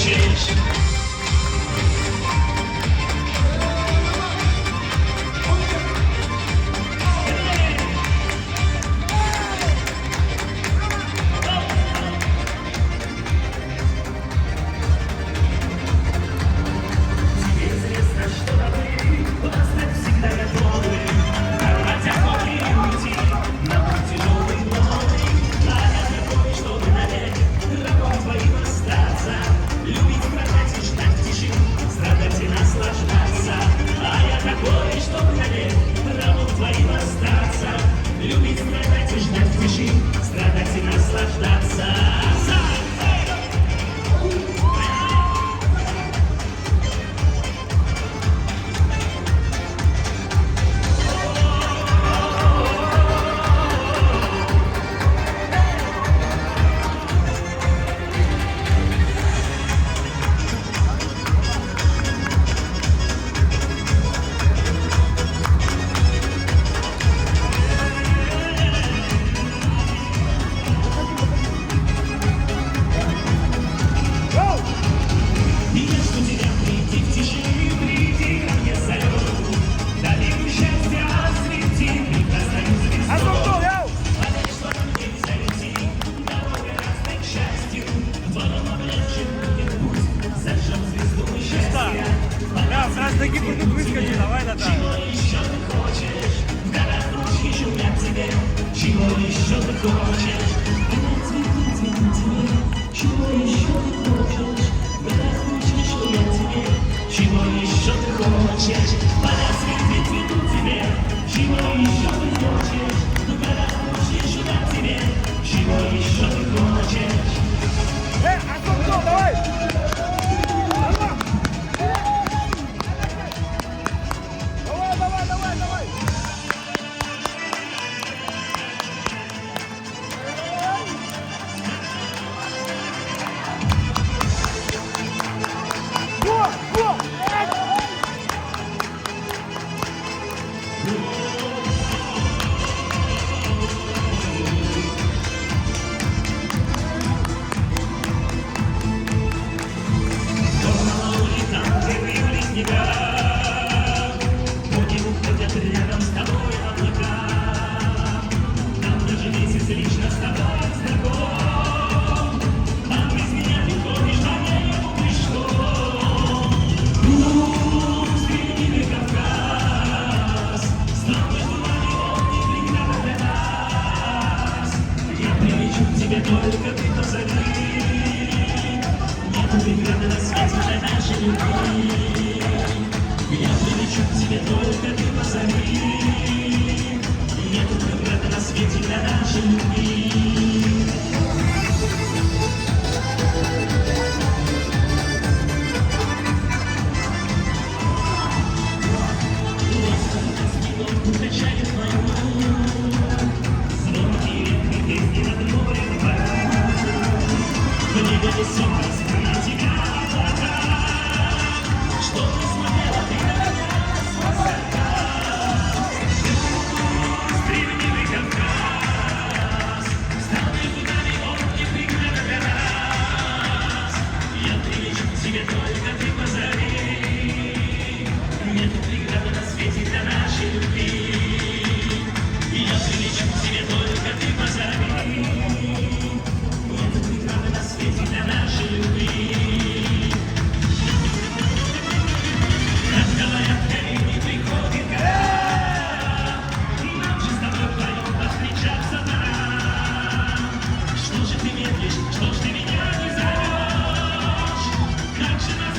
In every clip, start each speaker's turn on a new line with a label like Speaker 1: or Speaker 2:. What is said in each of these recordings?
Speaker 1: хочешь. Страдать и наслаждаться.
Speaker 2: Таки будут выскочить, давай, да.
Speaker 1: Чего еще ты хочешь? В горах ручьи шумят тебе. Чего еще ты хочешь? Когда цветут тебе. Чего еще ты хочешь? В горах ручьи шумят тебе. Чего еще ты хочешь? Поля цветут тебе. Чего еще ты хочешь? В горах ручьи шумят тебе. Чего еще ты хочешь?
Speaker 2: Антон, давай!
Speaker 1: Только ты позови. Нету преграды на свете для нашей любви. Я прилечу к тебе, только ты позови. Нету преграды на свете для нашей любви. Качает мою звонкие ветки песни над морем. В небе высоко скрыть тебя облака, что ты смотрела, ты догадалась высока. Стремленный Кавказ стал между нами, он не преграда для нас. Я прилечу к тебе, только ты позови. Нету преграды на свете для нашей любви. Я прилечу к тебе, только ты позови. Для нашей любви. Как говорят, не приходит гора, нам же с тобой вдвоем повстречаться пора. Что же ты медлишь, что ж ты меня не зовешь? Как же нас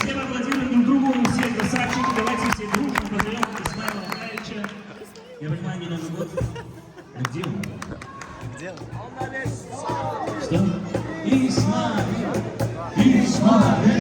Speaker 1: Всем аплодируем друг другу, все красавчики. Давайте все дружно поздравим Исмаила Михайловича. Я понимаю, не Новый год. Но где он?
Speaker 3: Где?
Speaker 1: Что? Исмаил!